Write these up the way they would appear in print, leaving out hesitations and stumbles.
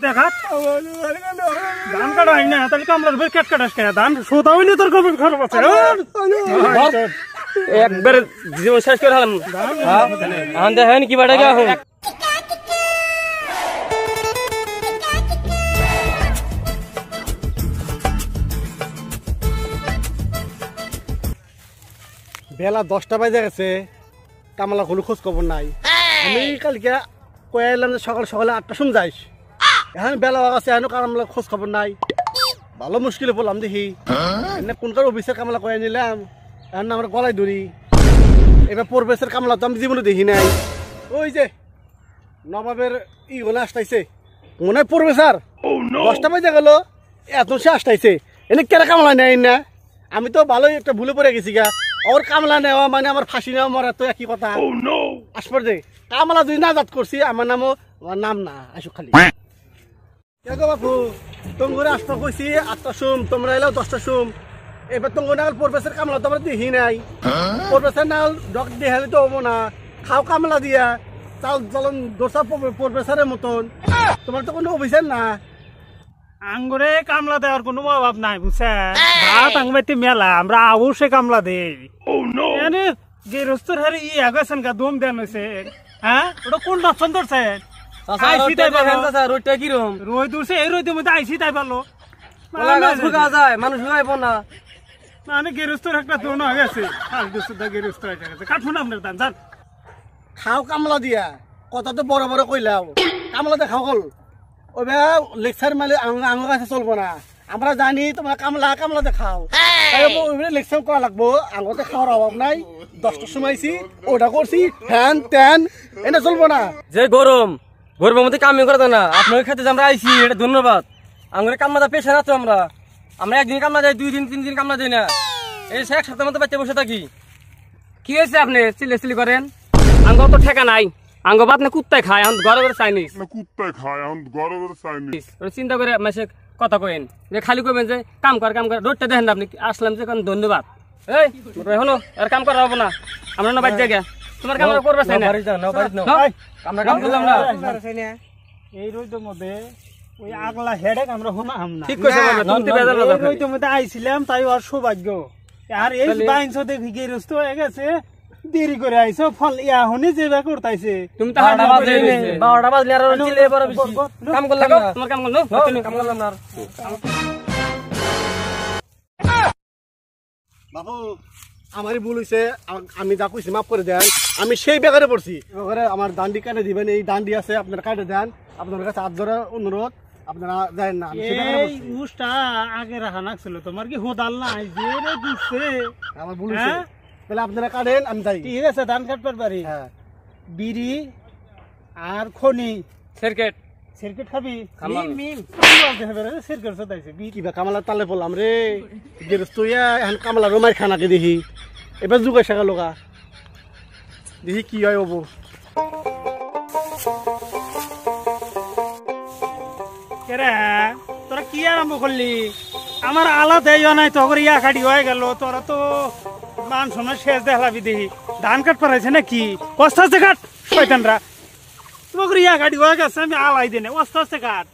দেখা ধান কাটা হয় না তাহলে কামলার ভাই কেট কাটাস কে ধান সোতা হইলে তোর কবে খারাপ আছে একবার জীবন শেষ করে হলাম হ্যাঁ দেখেন কি বাড়া গা বেলা 10টা বাজে গেছে কামলা কোনো খোঁজ খবর নাই আমি কালকে কয়ালাম সকাল সকালে 8টার সময় যাইস এখন বেলা আছে এখন কামলা খোঁজ খবর নাই ভালো মুশকিলে পড়লাম দেখি এনে কোনকার অফিসের কামলা কয়ে নিলাম এখন আমরা গলায় ধরি এবার পরবেশের কামলা তো আমি জীবনে দেখি নাই ওই যে নবাবের ইগুলো আসতেছে মনে হয় পড়বে স্যার 10টা বাজে গেল এত সে আসতেছে এনে কেরা কামলা নেয় না আমি তো ভালোই একটা ভুলে পড়ে গেছি গা ওর কামলা নেওয়া মানে আমার ফাঁসি নেওয়া মরা তো একই কথা আসবার যে কামলা যদি নাজাত করছি আমার নামও নাম না আসুক খালি দেখো বাপু তোমার আসতে কইছি 8টার সময় তোমরা এলাও 10টার সময় এবার তোমার নাগাল পরবেশের কামলা তো আমরা দেখি নাই পরবেশের নাগাল ডক দেখালে তো হবো না খাও কামলা দিয়া চাল চলন দোসা পরবেশের মতন তোমার তো কোনো অভিযান না আঙ্গুরে কামলা দেওয়ার কোনো অভাব নাই বুঝছেন ভাত আঙ্গুমাইতে মেলা আমরা অবশ্যই কামলা দেই এনে গেরস্তর হারে ই আগাছেন গা দম দেন হইছে হ্যাঁ ওটা কোন অপশন ধরছে আইসি তাই পালো রোডটা কিরম রই দূরছে এই রইতে মধ্যে আইসি তাই পালো মানুষ লাগাইব না মানে গেরস্তর একটা দোন হয়ে গেছে আর দুসুদা গেরস্তর হয়ে গেছে কাটুন আপনার দান জান খাও কামলা দিয়া কথা তো বড় বড় কইলাও কামলা দেখাও কল ওই লেকচার মালে আঙুর কাছে চলবো না আমরা জানি তোমরা কামলা কামলা দেখাও লেকচার করা লাগবো আঙুরতে খাওয়ার অভাব নাই 10টার সময় আইছি ওটা করছি ফ্যান ট্যান এটা চলবো না যে গরম গরমের মধ্যে কামই করে না আপনার খেতে আমরা আইছি এটা ধন্যবাদ আঙুরে কামলা পেশা না তো আমরা একদিন কামলা যাই 2 দিন 3 দিন কামলা যাই না এই এক সপ্তাহের মধ্যে বাচ্চা বসে থাকি কি হয়েছে আপনি চিল্লি করেন আঙ্গ তো ঠেকা নাই আঙ্গ বাত না কুত্তায় খায় ঘরে ঘরে চাইনিজ চিন্তা করে মাসে কথা কইন যে খালি কইবেন যে কাম কর রোডটা দেখেন না আপনি আসলাম যে ধন্যবাদ এই হলো আর কাম করা হবো না আমরা না বাদ জায়গা তোমার কাম করবে চাই না আমরা কাম করলাম না এই রোদের মধ্যে ওই আগলা হেডেক আমরা হনাম না ঠিক কইছো এই রোদের মধ্যে আইছিলাম তাই আর সৌভাগ্য আর এই বাইনছ দেখি গেরস্ত হয়ে গেছে দেরি করে আইছো ফল ইয়া হনে যেবা করতাইছে তুমি তো 12টা বাজলে আর চিলে বড় বেশি কাম করলাম না তোমার কাম করলো তুমি কাম করলাম না বাবু আমারই ভুল হয়েছে আমি যা কইছি মাফ করে দেন আমি সেই বেকারে পড়ছি ওখানে আমার দান্ডি কাটে দিবেন এই দান্ডি আছে আপনারা কাটে দেন আপনার কাছে হাত ধরে অনুরোধ আপনারা যান না এই উষ্টা আগে রাখা নাছিল তোমার কি হোদাল নাই যে রে দুসে আমার ভুল হয়েছে তাহলে আপনারা কাটেন আমি যাই ঠিক আছে ধান কাটবার পারি হ্যাঁ বিড়ি আর খনি সিরকেট খাবি সিরকেট সদাইছে কিবা কামালা তালে বললাম রে গেরস্তইয়া এখন কামালা রোমাই খানাকে দেখি এবার যুগাই শাখা লগা দেখি কি হয় হবো কেরে তোরা কি আরম্ভ করলি আমার আলাদা নাই তখন ইয়া খাটি হয়ে গেল তোরা তো মান শোনা শেষ দেখাবি দেখি ধান কাট পারাইছে নাকি আস্তে আস্তে কাট শয়তানরা তোমাকে ইয়া খাটি হয়ে গেছে আমি আলাই দিনে আস্তে আস্তে কাট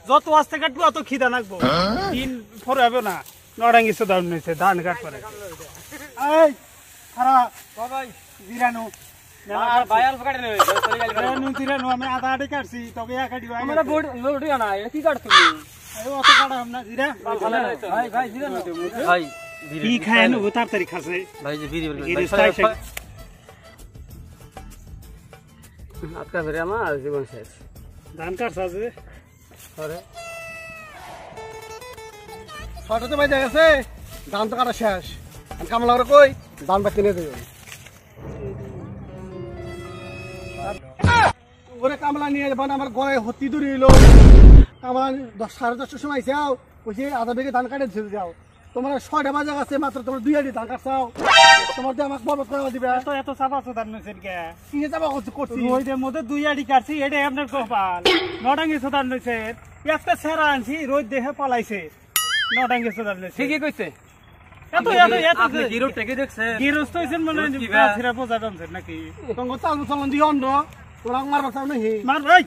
যত আস্তে কাটবো অত খিদা নাকবো দিন পরে হবে না নড়াঙ্গি দাম নিয়েছে ধান কাট পারাইছে এই খারাপ বাবাই জিরানো আমি আধা আধি কাটছি তবে ইয়া খাটি কি কাট তুমি অত কাটাম না জিরা কি খায় নো তাড়াতাড়ি খাসে ভাই যে বিড়ি আজকা ফেরে আমার জীবন শেষ ধান কাটছে আছে আরে ছটাতে বাজে গেছে ধান তো কাটা শেষ কামলা করে কই ধান বাকি নিয়ে দেবে ওরে কামলা নিয়ে যাবেন আমার গলায় হতি দূরে এলো কামলা 10:30টার সময় যাও কইছে আধা বেগে ধান কাটে ছেড়ে যাও তোমার 6টা বাজে গেছে মাত্র তোমার 2 আড়ি ধান কাটছাও তোমার দিয়ে আমাকে বরবাদ করে দিবে এত চাপা সুদার নছেন কে কি চাপা করছি রোদের মধ্যে 2 আড়ি কাটছি এটা আপনার কপাল নটাঙ্গি সুদার নছে একটা সেরা আনছি রোদ দেখে পালাইছে নটাঙ্গি সুদার নছে ঠিকই কইছে এত আপনি গিরোট থেকে দেখছেন গিরোস্ত হইছেন মানে ছিরা বোঝা জানছেন নাকি তোমার চাল চলন দিয়ে অন্য তোরা মারবা চাও নাকি মার ভাই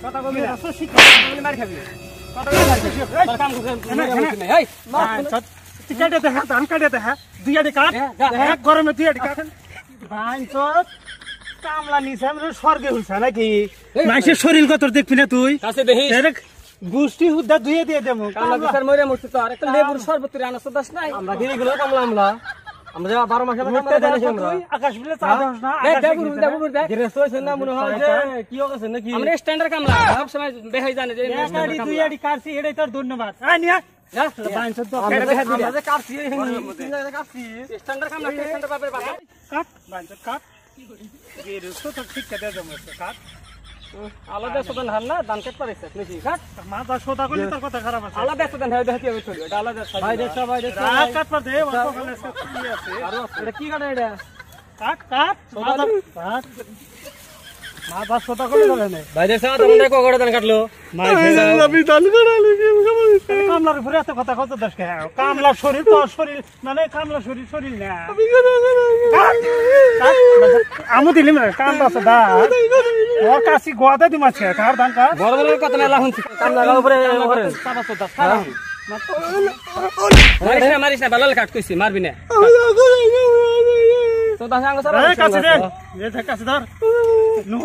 কথা কবি না এত শিক্ষা মার খাবি কথা বলে মার খাবি। এই, কাম করতে এই, তুই কেটে দেখা ধান কেটে দেখা দুই আড়ি কাট এক গরমে দুই আড়ি কাট ভাইঞ্চত কামলা নিছে আমরা স্বর্গে হইছে নাকি মাইসের শরীর কত দেখবি না তুই কাছে দেখি গোষ্ঠী হুদ্দা ধুয়ে দিয়ে দেবো কামলা বিচার মরে মরছে তো আর একটা লেবুর শরবত তুই আনাস দাস নাই আমরা দিনে গুলো কামলা আমরা আমরা 12 মাসে কামলা দেই আমরা আকাশ বিলে চা দাস না দেখ গিরেস্ত হইছে না মনে হয় যে কি হইছে নাকি আমরা স্ট্যান্ডার্ড কামলা সব সময় বেহাই জানে যে এক আড়ি দুই আড়ি কাটছি এটাই তোর ধন্যবাদ আয় নিয়া ভাইঞ্চত তো আমরা কেটে দেখা আমরা দিলে যে কাটছি কাটছি স্ট্যান্ডার্ড কামলা স্ট্যান্ডার্ড পাবে কাট ভাইঞ্চত কাট গিরেস্ত তো ঠিক কেটে দেবো কাট আলাদা সদন হার না দান কেট পারিছে নাকি কাট মাথা সোদা করলে তোর কথা খারাপ আছে আলাদা সদন হয় দেখি আমি চলি এটা আলাদা ভাই দেখছ রাত কাট পর দে অল্প খালে কি আছে আর এটা কি কাটে এটা কাট কাট মাথা কাট মাথা সোদা করলে যাবে না ভাই দেখছ তোমরা কোকড়া দান কাটলো আমি দান করালি কামলার উপরে এত কথা কত দশ কে কামলার শরীর তো শরীর মানে কামলার শরীর শরীর না আমু দিলিম রে কামলা আছে দা ও কাশি গোয়াতে দি মাছ কার দান কা গরমের কথা না লাহুন কাম লাগা উপরে করেন সাবা তো দা খারাপ মারিস না ভালো কাট কইছি মারবি না তো দাস আঙ্গ সারা এই কাছে দে এ দেখ কাছে ধর নো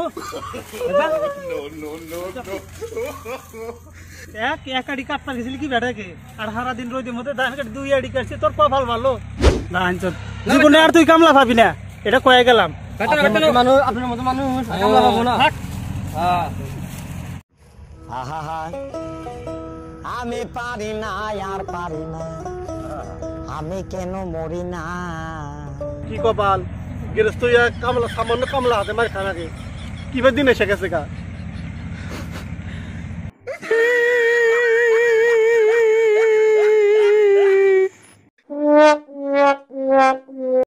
এক এক আড়ি কাট পারছিলি কি বেটাকে আর সারা দিন রোদের মধ্যে ধান কাট দুই আড়ি কাটছি তোর কপাল ভালো ধান চল জীবনে আর তুই কামলা পাবি না এটা কয়ে গেলাম মানুষ আপনার মতো মানুষ কামলা পাবো না হ্যাঁ আহা আমি পারি না আর পারি না আমি কেন মরি না কি কপাল গৃহস্থ কামলা সামান্য কামলা হাতে মার খানাকে কিভাবে দিন এসে গেছে গা